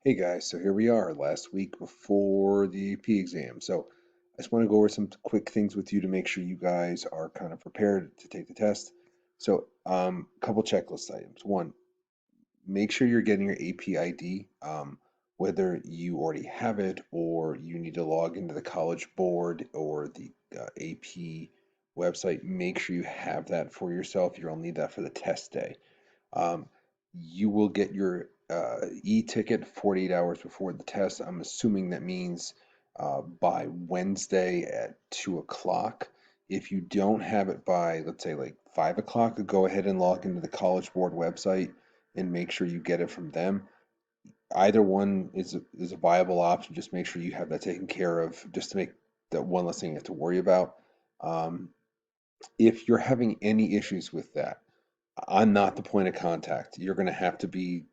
Hey guys, so here we are, last week before the AP exam. So I just want to go over some quick things with you to make sure you guys are kind of prepared to take the test. So, couple checklist items. One, make sure you're getting your AP ID, whether you already have it or you need to log into the College Board or the AP website. Make sure you have that for yourself. You'll need that for the test day. Um, you will get your e-ticket 48 hours before the test. I'm assuming that means by Wednesday at 2 o'clock. If you don't have it by, let's say, like 5 o'clock, go ahead and log into the College Board website and make sure you get it from them. Either one is a viable option. Just make sure you have that taken care of, just to make that one less thing you have to worry about. Um, if you're having any issues with that, I'm not the point of contact. You're going to have to be,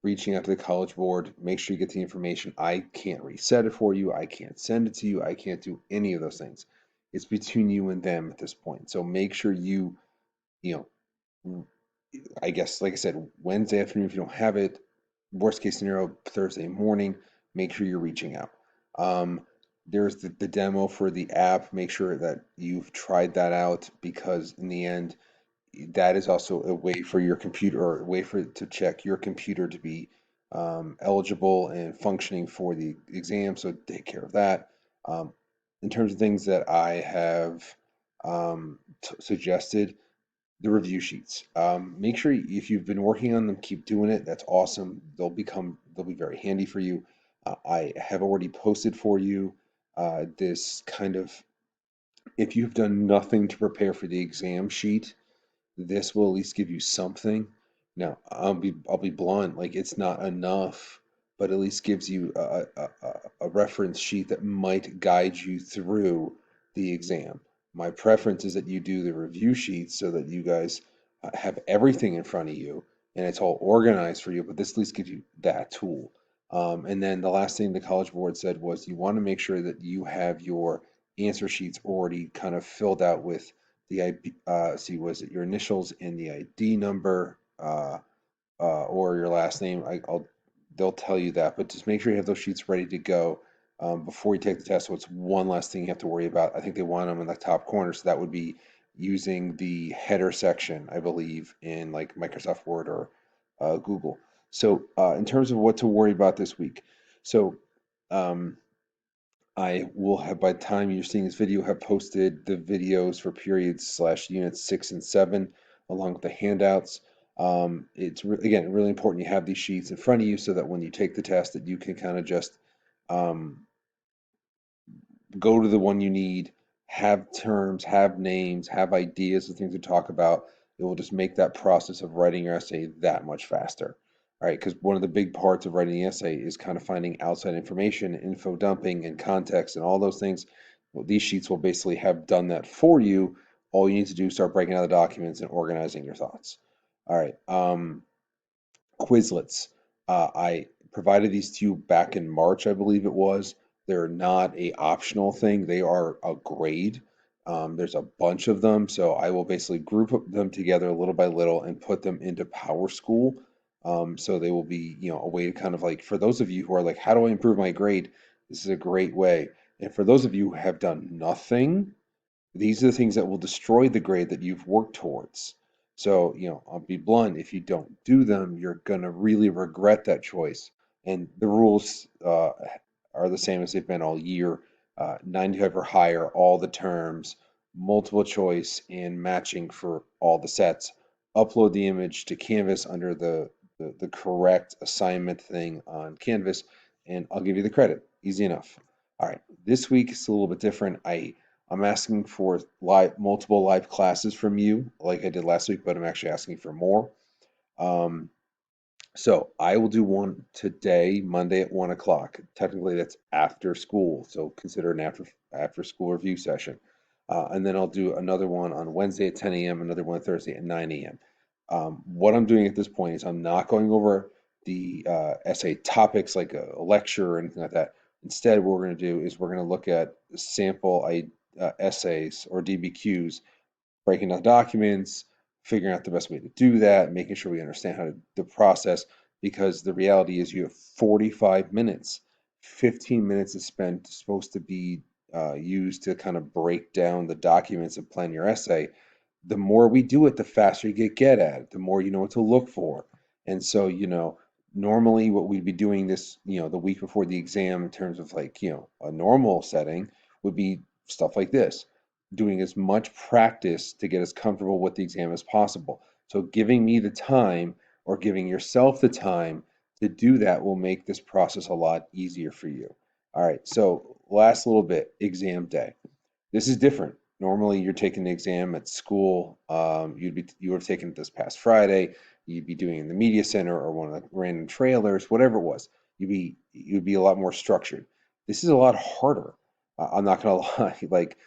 reaching out to the College Board. Make sure you get the information. I can't reset it for you. I can't send it to you. I can't do any of those things. It's between you and them at this point. So make sure you know, I guess, like I said, Wednesday afternoon, if you don't have it, worst case scenario, Thursday morning, make sure you're reaching out. Um, there's the demo for the app. Make sure that you've tried that out, because in the end, that is also a way for your computer, or a way for to check your computer to be eligible and functioning for the exam. So take care of that. Um, in terms of things that I have suggested, the review sheets. Make sure if you've been working on them, keep doing it. That's awesome. They'll be very handy for you. I have already posted for you this kind of, if you've done nothing to prepare for the exam sheet, this will at least give you something. Now, I'll be blunt, like it's not enough, but at least gives you a reference sheet that might guide you through the exam. My preference is that you do the review sheets so that you guys have everything in front of you and it's all organized for you, but this at least gives you that tool. And then the last thing the College Board said was you want to make sure that you have your answer sheets already kind of filled out with the ID, see, was it your initials and the ID number, or your last name? They'll tell you that, but just make sure you have those sheets ready to go before you take the test. So it's one less thing you have to worry about. I think they want them in the top corner, so that would be using the header section, I believe, in like Microsoft Word or Google. So in terms of what to worry about this week, so um, I will have, by the time you're seeing this video, have posted the videos for periods slash units 6 and 7, along with the handouts. Again, really important you have these sheets in front of you so that when you take the test, that you can kind of just um, go to the one you need, have terms, have names, have ideas of things to talk about. It will just make that process of writing your essay that much faster. All right, because one of the big parts of writing the essay is kind of finding outside information, info dumping, and context, and all those things. Well, these sheets will basically have done that for you. All you need to do is start breaking out the documents and organizing your thoughts. All right, Quizlets. I provided these to you back in March, I believe it was. They're not a optional thing. They are a grade. There's a bunch of them, so I will basically group them together little by little and put them into Power School. So they will be, a way to kind of like, for those of you who are like, how do I improve my grade? This is a great way. And for those of you who have done nothing, these are the things that will destroy the grade that you've worked towards. So, I'll be blunt, if you don't do them, you're going to really regret that choice. And the rules are the same as they've been all year. 95 or higher, all the terms, multiple choice, and matching for all the sets. Upload the image to Canvas under the correct assignment thing on Canvas, and I'll give you the credit. Easy enough. All right, this week is a little bit different. I'm asking for multiple live classes from you, like I did last week, but I'm actually asking for more. Um, so I will do one today, Monday at 1 o'clock. Technically, that's after school, so consider an after school review session. And then I'll do another one on Wednesday at 10 a.m., another one Thursday at 9 a.m. What I'm doing at this point is I'm not going over the essay topics like a lecture or anything like that. Instead, what we're going to do is we're going to look at sample essays or DBQs, breaking down documents, figuring out the best way to do that, making sure we understand how to the process, because the reality is you have 45 minutes. 15 minutes is supposed to be used to kind of break down the documents and plan your essay. The more we do it, the faster you get at it, the more you know what to look for. And so, normally what we'd be doing this, the week before the exam in terms of like, a normal setting would be stuff like this, doing as much practice to get as comfortable with the exam as possible. So giving me the time or giving yourself the time to do that will make this process a lot easier for you. All right, so last little bit, exam day. This is different. Normally, you're taking the exam at school. You would have taken it this past Friday. You'd be doing it in the media center or one of the random trailers, whatever it was. You'd be a lot more structured. This is a lot harder. I'm not gonna lie. Like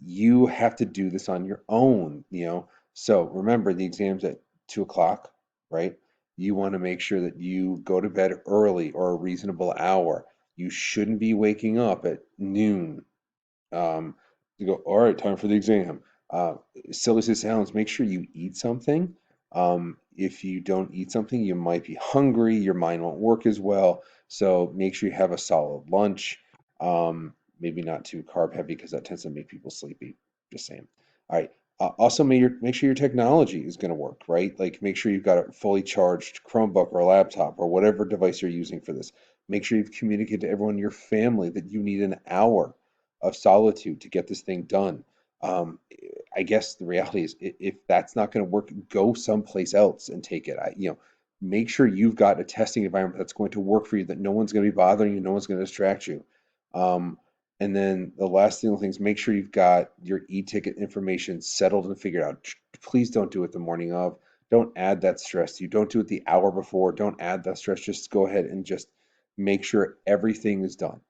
you have to do this on your own. So remember, the exam's at 2 o'clock, right? You want to make sure that you go to bed early or a reasonable hour. You shouldn't be waking up at noon um, you go, all right, time for the exam. Uh, Silly as it sounds, make sure you eat something. If you don't eat something, you might be hungry, your mind won't work as well. So make sure you have a solid lunch. Maybe not too carb heavy because that tends to make people sleepy. Just saying. All right. Also, make sure your technology is going to work, right? Like make sure you've got a fully charged Chromebook or a laptop or whatever device you're using for this. Make sure you've communicated to everyone in your family that you need an hour of solitude to get this thing done. Um, I guess the reality is, if that's not going to work, go someplace else and take it. Make sure you've got a testing environment that's going to work for you, that no one's going to be bothering you, no one's going to distract you. Um, and then the last thing is make sure you've got your e-ticket information settled and figured out. Please don't do it the morning of. Don't add that stress to you. Don't do it the hour before. Don't add that stress. Just go ahead and just make sure everything is done.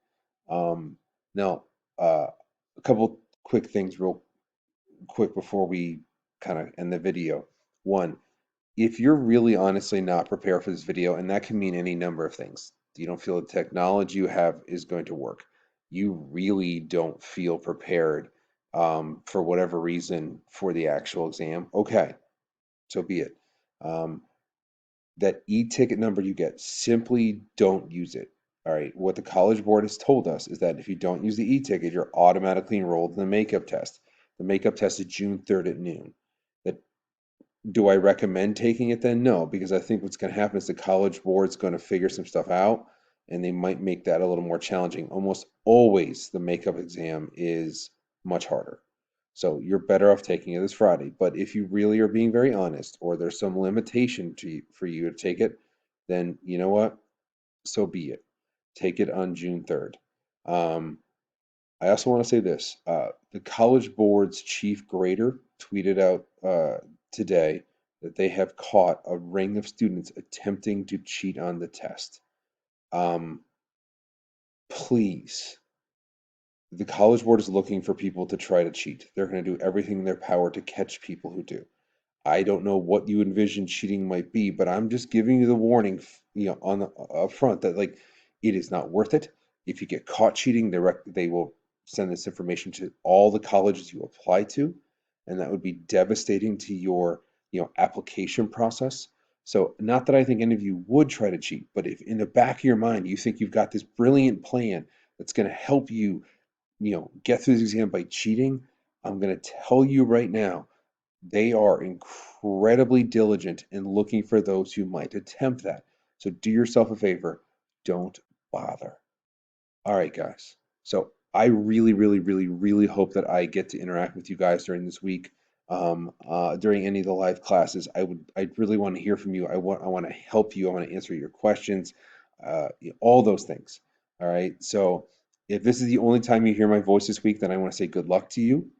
Um, Now, a couple quick things, real quick, before we kind of end the video. One, if you're really honestly not prepared for this video, and that can mean any number of things, you don't feel the technology you have is going to work, you really don't feel prepared for whatever reason for the actual exam, okay, so be it. Um, that e-ticket number you get, simply don't use it. All right. What the College Board has told us is that if you don't use the e-ticket, you're automatically enrolled in the makeup test. The makeup test is June 3rd at noon. That Do I recommend taking it then? No, because I think what's going to happen is the College Board's going to figure some stuff out and they might make that a little more challenging. Almost always the makeup exam is much harder. So you're better off taking it this Friday. But if you really are being very honest, or there's some limitation for you to take it, then you know what? So be it. Take it on June 3rd. Um, I also want to say this. The College Board's chief grader tweeted out today that they have caught a ring of students attempting to cheat on the test. Um, Please, the College Board is looking for people to try to cheat. They're going to do everything in their power to catch people who do. I don't know what you envision cheating might be, but I'm just giving you the warning, on the up front that like it is not worth it. If you get caught cheating, they will send this information to all the colleges you apply to, and that would be devastating to your, application process. So, not that I think any of you would try to cheat, but if in the back of your mind you think you've got this brilliant plan that's going to help you, get through the exam by cheating, I'm going to tell you right now they are incredibly diligent in looking for those who might attempt that. So do yourself a favor, don't bother. All right, guys. So I really, really, really, really hope that I get to interact with you guys during this week. During any of the live classes, I really want to hear from you. I want to help you. I want to answer your questions, all those things. All right. So if this is the only time you hear my voice this week, then I want to say good luck to you.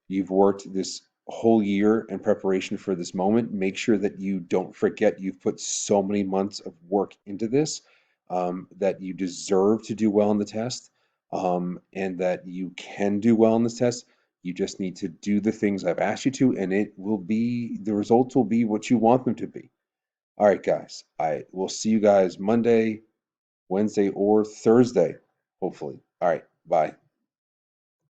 You've worked this whole year in preparation for this moment. Make sure that you don't forget you've put so many months of work into this, that you deserve to do well in the test, and that you can do well in this test. You just need to do the things I've asked you to, and the results will be what you want them to be. All right, guys. I will see you guys Monday, Wednesday, or Thursday, hopefully. All right. Bye.